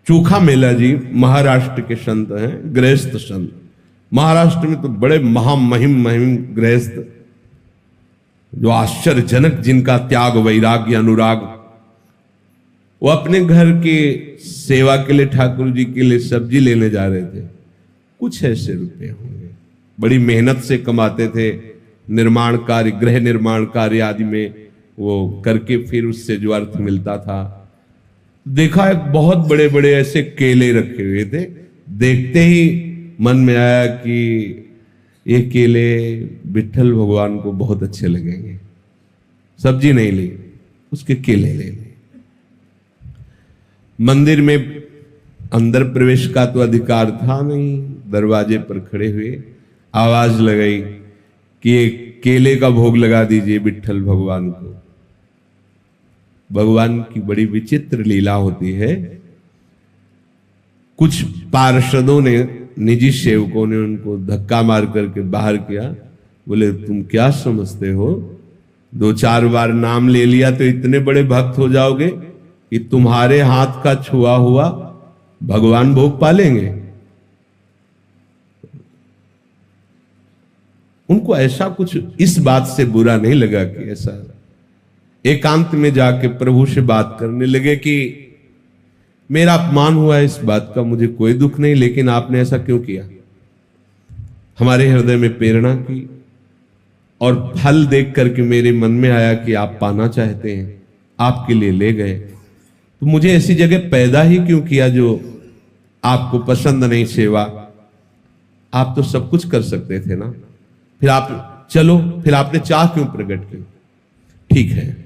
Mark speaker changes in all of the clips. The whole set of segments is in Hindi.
Speaker 1: चोखा मेला जी महाराष्ट्र के संत हैं, गृहस्थ संत। महाराष्ट्र में तो बड़े महामहिम महिम गृहस्थ, जो आश्चर्यजनक, जिनका त्याग वैराग्य अनुराग। वो अपने घर के सेवा के लिए, ठाकुर जी के लिए सब्जी लेने जा रहे थे। कुछ ऐसे रुपए होंगे, बड़ी मेहनत से कमाते थे, निर्माण कार्य, गृह निर्माण कार्य आदि में वो करके फिर उससे जो अर्थ मिलता था। देखा एक बहुत बड़े बड़े ऐसे केले रखे हुए थे। देखते ही मन में आया कि ये केले विट्ठल भगवान को बहुत अच्छे लगेंगे। सब्जी नहीं ली, उसके केले ले लिए। मंदिर में अंदर प्रवेश का तो अधिकार था नहीं। दरवाजे पर खड़े हुए आवाज लगाई कि ये केले का भोग लगा दीजिए विट्ठल भगवान को। भगवान की बड़ी विचित्र लीला होती है। कुछ पार्षदों ने, निजी सेवकों ने उनको धक्का मार करके बाहर किया। बोले तुम क्या समझते हो, 2-4 बार नाम ले लिया तो इतने बड़े भक्त हो जाओगे कि तुम्हारे हाथ का छुआ हुआ भगवान भोग पालेंगे। उनको ऐसा कुछ इस बात से बुरा नहीं लगा कि ऐसा, एकांत में जाके प्रभु से बात करने लगे कि मेरा अपमान हुआ है, इस बात का मुझे कोई दुख नहीं, लेकिन आपने ऐसा क्यों किया। हमारे हृदय में प्रेरणा की और फल देख करके मेरे मन में आया कि आप पाना चाहते हैं, आपके लिए ले गए। तो मुझे ऐसी जगह पैदा ही क्यों किया जो आपको पसंद नहीं सेवा। आप तो सब कुछ कर सकते थे ना, फिर आप चलो, फिर आपने चाह क्यों प्रकट की। ठीक है,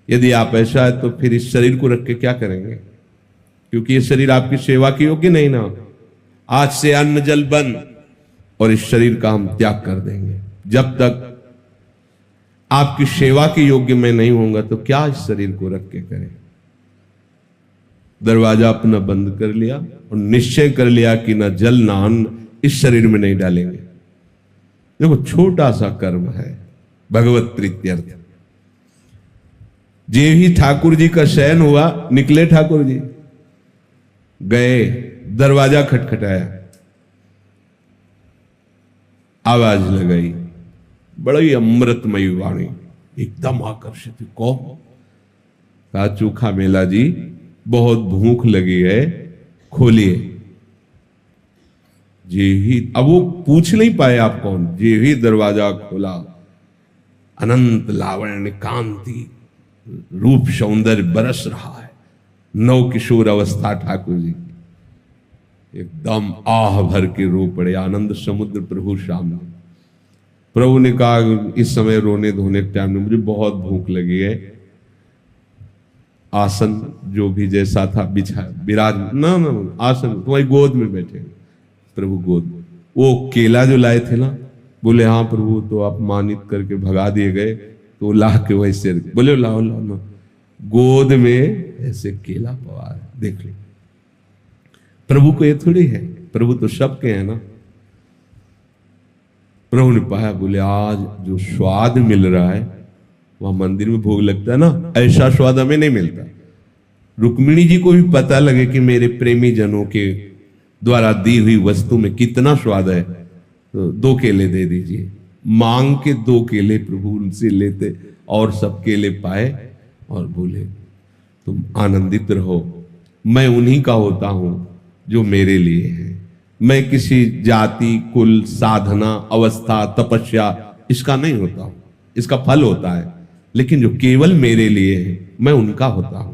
Speaker 1: यदि आप ऐसा है तो फिर इस शरीर को रख के क्या करेंगे, क्योंकि ये शरीर आपकी सेवा के योग्य नहीं ना। आज से अन्न जल बंद और इस शरीर का हम त्याग कर देंगे। जब तक आपकी सेवा के योग्य मैं नहीं होऊंगा तो क्या इस शरीर को रख के करें। दरवाजा अपना बंद कर लिया और निश्चय कर लिया कि ना जल ना अन्न इस शरीर में नहीं डालेंगे। देखो छोटा सा कर्म है, भगवत प्रीत्यर्थ। जे ही ठाकुर जी का शयन हुआ, निकले ठाकुर जी, गए, दरवाजा खटखटाया, आवाज लगाई, बड़ी अमृतमयी वाणी, एकदम आकर्षित। कौन? कहा चोखा मेला जी, बहुत भूख लगी है, खोलिए। जे ही, अब वो पूछ नहीं पाए आप कौन, जे ही दरवाजा खोला, अनंत लावण्य कांति रूप सौंदर्य बरस रहा है। नव किशोर अवस्था ठाकुर जी, एकदम आह भर के रो पड़े, आनंद समुद्र प्रभु सामने। प्रभु ने कहा इस समय रोने धोने के टाइम में मुझे बहुत भूख लगी है। आसन जो भी जैसा था बिछा, विराज ना आसन तुम्हारी गोद में बैठे। प्रभु गोद, वो केला जो लाए थे ना, बोले हाँ प्रभु, तो अपमानित करके भगा दिए गए, तो ला के वैसे बोले लाओ लाओ ना, गोद में ऐसे केला पवा है, देख लो। प्रभु को ये थोड़ी है, प्रभु तो सबके हैं ना। प्रभु ने पाया, बोले आज जो स्वाद मिल रहा है वह मंदिर में भोग लगता है ना, ऐसा स्वाद हमें नहीं मिलता। रुक्मिणी जी को भी पता लगे कि मेरे प्रेमी जनों के द्वारा दी हुई वस्तु में कितना स्वाद है, तो 2 केले दे दीजिए। मांग के 2 केले प्रभु उनसे लेते और सब केले पाए और बोले तुम आनंदित रहो, मैं उन्हीं का होता हूं जो मेरे लिए है। मैं किसी जाति, कुल, साधना, अवस्था, तपस्या इसका नहीं होता हूं, इसका फल होता है, लेकिन जो केवल मेरे लिए है मैं उनका होता हूं।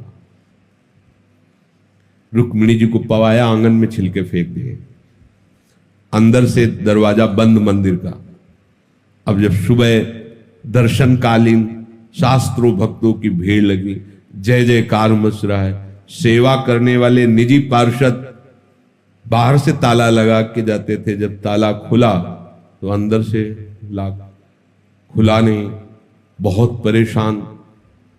Speaker 1: रुक्मिणी जी को पवाया, आंगन में छिलके फेंक दिए। अंदर से दरवाजा बंद मंदिर का। अब जब सुबह दर्शनकालीन शास्त्रों भक्तों की भीड़ लगी, जय जयकार मच रहा है। सेवा करने वाले निजी पार्षद बाहर से ताला लगा के जाते थे, जब ताला खुला तो अंदर से खुला नहीं, बहुत परेशान।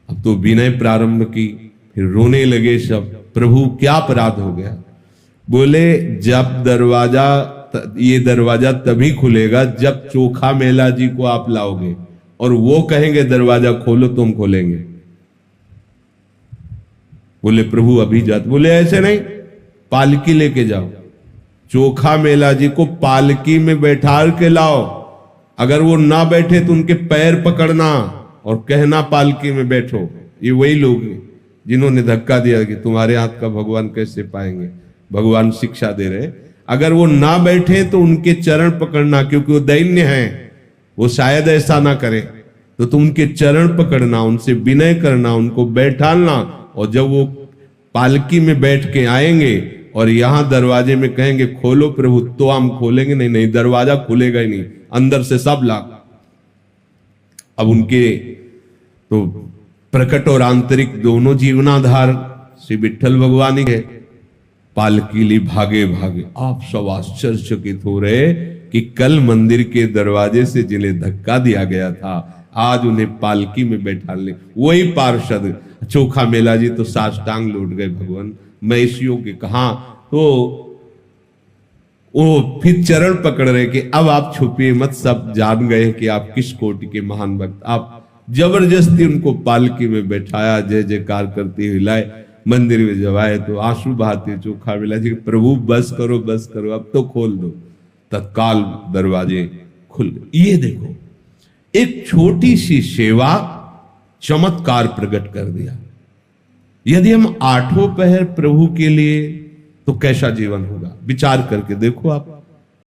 Speaker 1: अब तो विनय प्रारंभ की, फिर रोने लगे सब, प्रभु क्या अपराध हो गया। बोले जब ये दरवाजा तभी खुलेगा जब चोखा मेला जी को आप लाओगे और वो कहेंगे दरवाजा खोलो तो हम खोलेंगे। बोले प्रभु अभी जाते, बोले ऐसे नहीं, पालकी लेके जाओ, चोखा मेला जी को पालकी में बैठा के लाओ। अगर वो ना बैठे तो उनके पैर पकड़ना और कहना पालकी में बैठो। ये वही लोग हैं जिन्होंने धक्का दिया कि तुम्हारे हाथ का भगवान कैसे पाएंगे। भगवान शिक्षा दे रहे, अगर वो ना बैठे तो उनके चरण पकड़ना, क्योंकि वो दैन्य हैं, वो शायद ऐसा ना करें, तो तुम उनके चरण पकड़ना, उनसे विनय करना, उनको बैठाना। और जब वो पालकी में बैठ के आएंगे और यहां दरवाजे में कहेंगे खोलो प्रभु, तो हम खोलेंगे। नहीं नहीं, दरवाजा खुलेगा ही नहीं, अंदर से सब लाग। अब उनके तो प्रकट और आंतरिक दोनों जीवनाधार श्री विठ्ठल भगवान ही है। पालकी ली भागे भागे। आप सब आश्चर्यचकित हो रहे कि कल मंदिर के दरवाजे से जिन्हें धक्का दिया गया था, आज उन्हें पालकी में बैठा ले वही पार्षद चोखा मेला जी तो साष्टांग लौट गए। भगवान मैं इस योग्य कहा, तो वो फिर चरण पकड़ रहे कि अब आप छुपिए मत, सब जान गए कि आप किस कोटि के महान भक्त। आप जबरदस्ती उनको पालकी में बैठाया, जय जयकार करते हुए लाए। मंदिर में जब आए तो आंसू बहाते चोखा मेला जी, प्रभु बस करो बस करो, अब तो खोल दो। तत्काल दरवाजे खुल गए। ये देखो, एक छोटी सी सेवा चमत्कार प्रकट कर दिया। यदि हम आठों पहर प्रभु के लिए, तो कैसा जीवन होगा, विचार करके देखो आप।